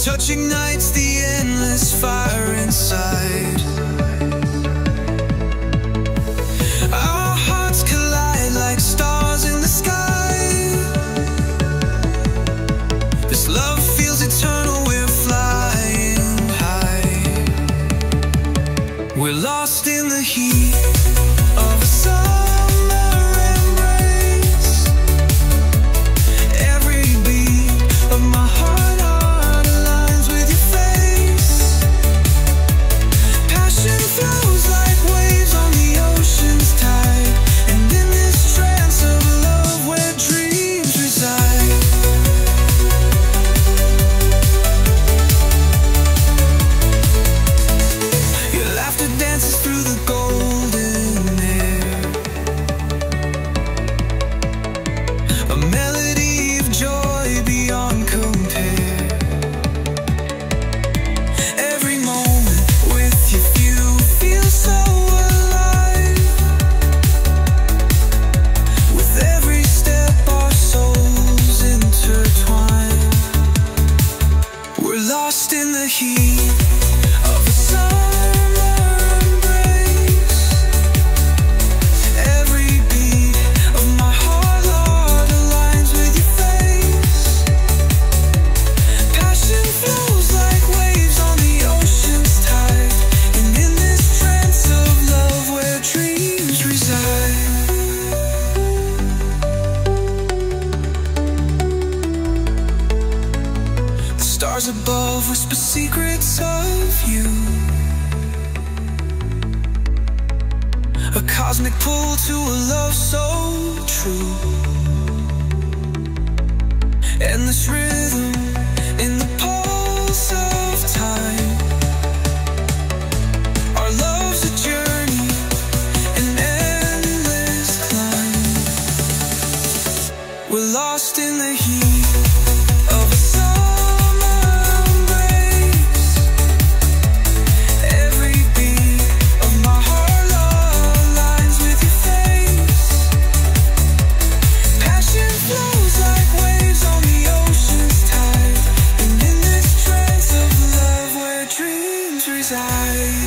touch ignites the endless fire inside. Our hearts collide like stars in the sky. This love feels eternal, we're flying high. We're lost in the heat of a summer embrace. Every beat of my heart aligns with your face. Passion flows like waves on the ocean's tide, and in this trance of love where dreams reside. Your laughter dances through the golden air, a melody of joy beyond compare. Every moment with you feels so alive. With every step our souls intertwine. We're lost in the heat of a summer embrace. Every beat of my heart aligns with your face. Passion flows like waves on the ocean's tide, and in this trance of love where dreams reside. The stars above whisper secrets of you, a cosmic pull to a love so true. Endless rhythm in the pulse of time. Our love's a journey, an endless climb. We're lost in the heat of a summer embrace. Every beat of my heart aligns with your face. Passion flows like waves on the ocean's tide, and in this trance of love where dreams reside.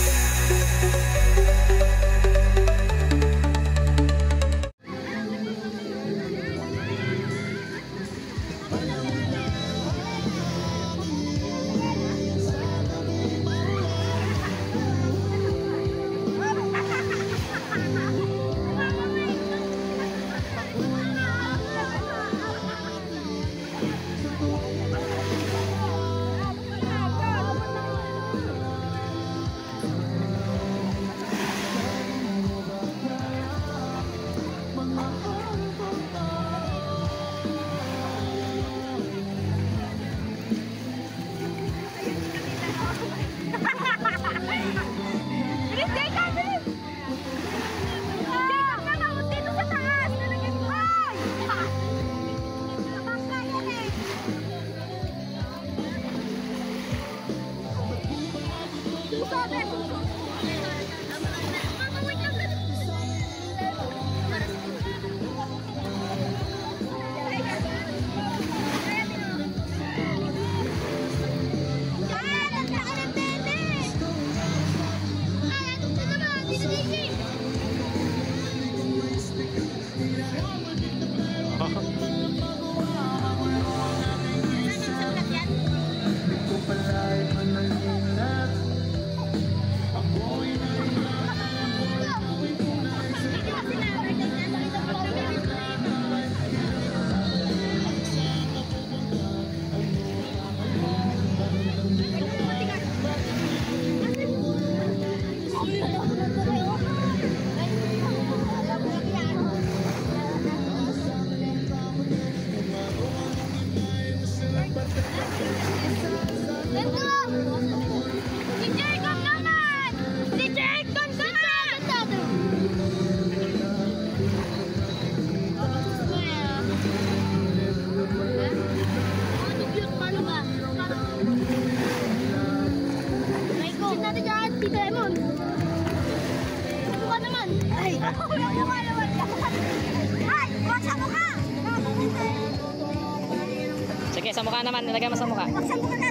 Sige, sa mukha naman. Nilagay mo sa mukha. Sa mukha na,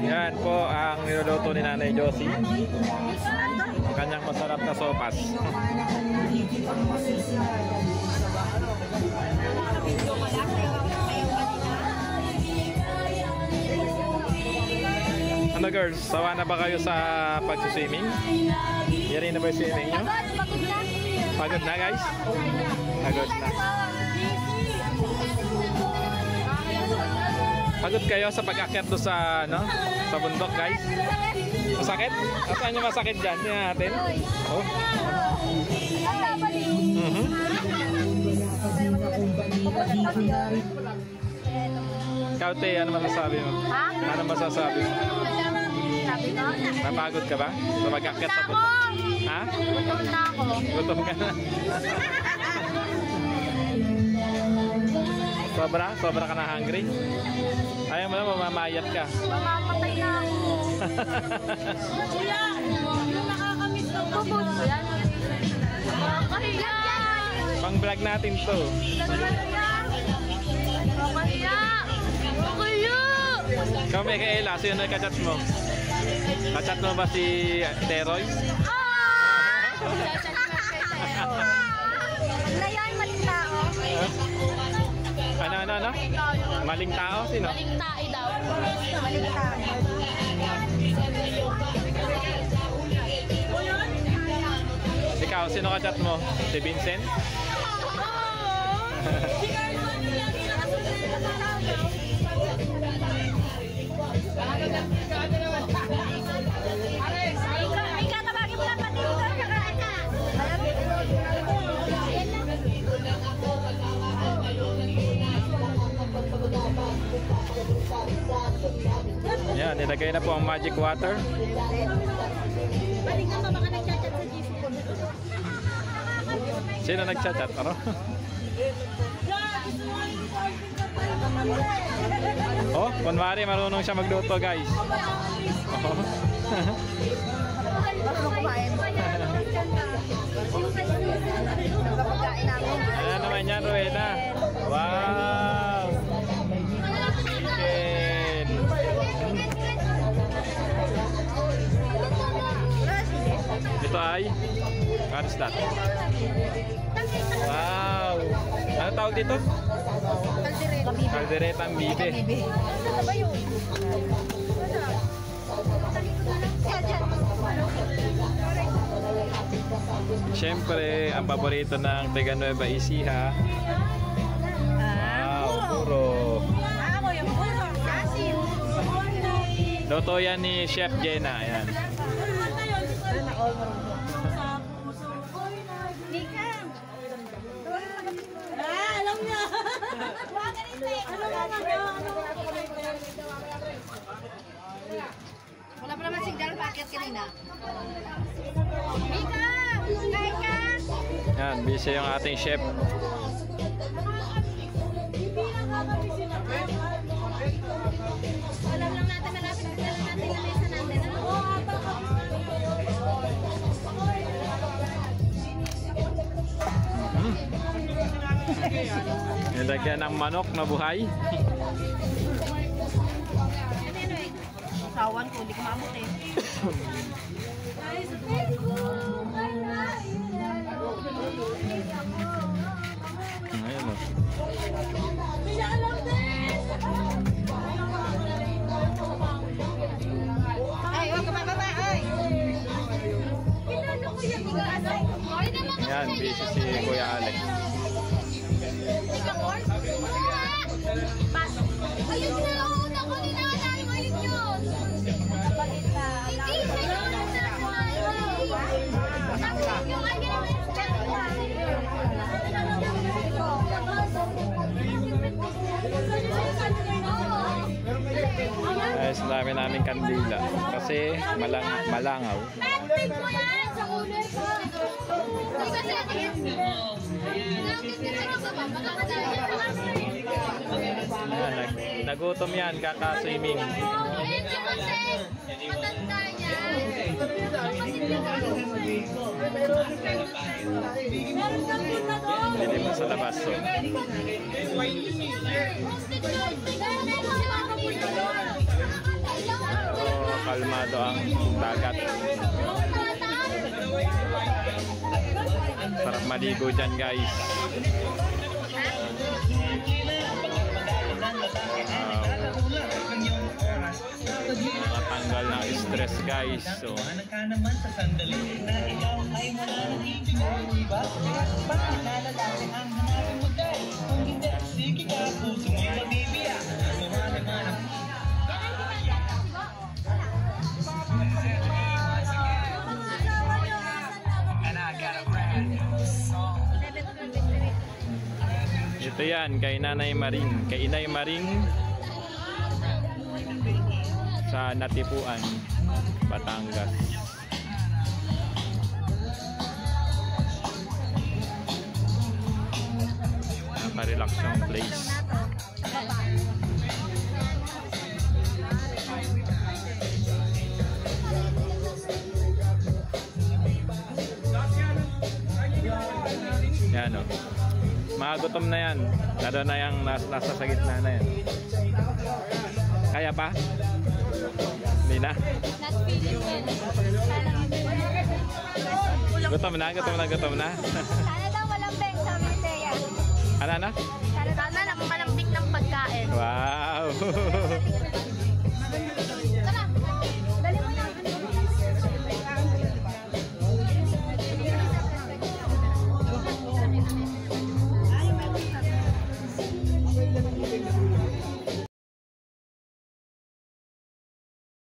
Yan po ang niluluto ni Nanay Josie. Ang kanyang masarap na sopas. Ano girls, sawa na ba kayo sa pag-swimming? Yari na ba yung swimming nyo? Pagod na guys? Pagod na. Pagod kayo sa pag-akyat do sa, ano, sa bundok guys? Masakit? Saan nyo masakit dyan? Tingnan natin. Oh. Ikaw, Te, ano masasabi mo? Ha? Ano masasabi mo? Sabi ko? Napagod ka ba? Sa pag-akyat sa bundok? Ha? Gutom na ako. Gutom ka na? Sobra ka na hungry? Ayaw mo na, mamamayat ka. Mamamatay na ako. Kuya, yung nakakamiss ng bubod ko yan. Makahiya! Pang vlog natin to. Makahiya! Makahiya! Ikaw, Micaela, sino na kachat mo? Kachat mo ba si Teroy? Layan, maling tao. Ano? Maling tao? Sino? Maling tae daw. Maling tae. Ikaw, sino kachat mo? Si Vincent? Ika, tabagin mo lang pati yung kakain ka. Yan, nilagay na po ang magic water. Balik naman, baka nagchat-chat sa GC ko. Sino nagchat-chat? Ano? Oh, kunwari marunong siya magluto guys. Oh. Marunong kumain. Kapagkain namin. Ano naman yan, Rowena? Wow! Chicken! Ito ay? What is that? Wow! Ano tawag dito? Calderetang bibe. Ano ba yun? Siyempre, ang paborito ng Taga Nueva Ecija. Wow, puro. Ako yung puro. Asin. Luto yan ni Chef Jenna. Ayan. Alam niya. Wala pa naman signal packet kanina. Mika! Kain ka! Yan, busy yung ating chef. Alam lang natin malapit na lang natin na mesa natin. Nilagyan ng manok na buhay. Sawan ko, hindi ko maamot eh. Ayun o. Ay, wag ka mababa, ay! Yan, busy si Kuya Alex. Ayun na lang una ko ni nanay. Ayun yun. Hindi siya yun. Tapos yung ay Ayos na dami namin kandila. Kasi malangaw. Pag-pig mo yan sa ulo ko. Kasi Yan, nagutom yan, kaka-swimming. matanda niya. Pwede mo sa labas. So. kalmado ang dagat. Sarap maligo dyan guys. Nakatanggal ng stress guys. So, naman sa sandali na ikaw ay mananahimik mo, diba? Bakit nalalaki ang hanapin mo guys? Kung hindi, sige ka, puso mo'y mabibiyak. Mamalaman ang ito yan kay Nanay Maring, kay Inay Maring sa Natipuan, Batangas. Nakarelax yung place. Yan o. Magutom na yan. Lalo na yung nasa sa gitna na yan. Kaya pa? Hindi na? Not feeling well. Gutom na? Gutom na? Sana daw walang beng, sabi ni Thea. Ano? Sana napakalambik ng pagkain. Wow!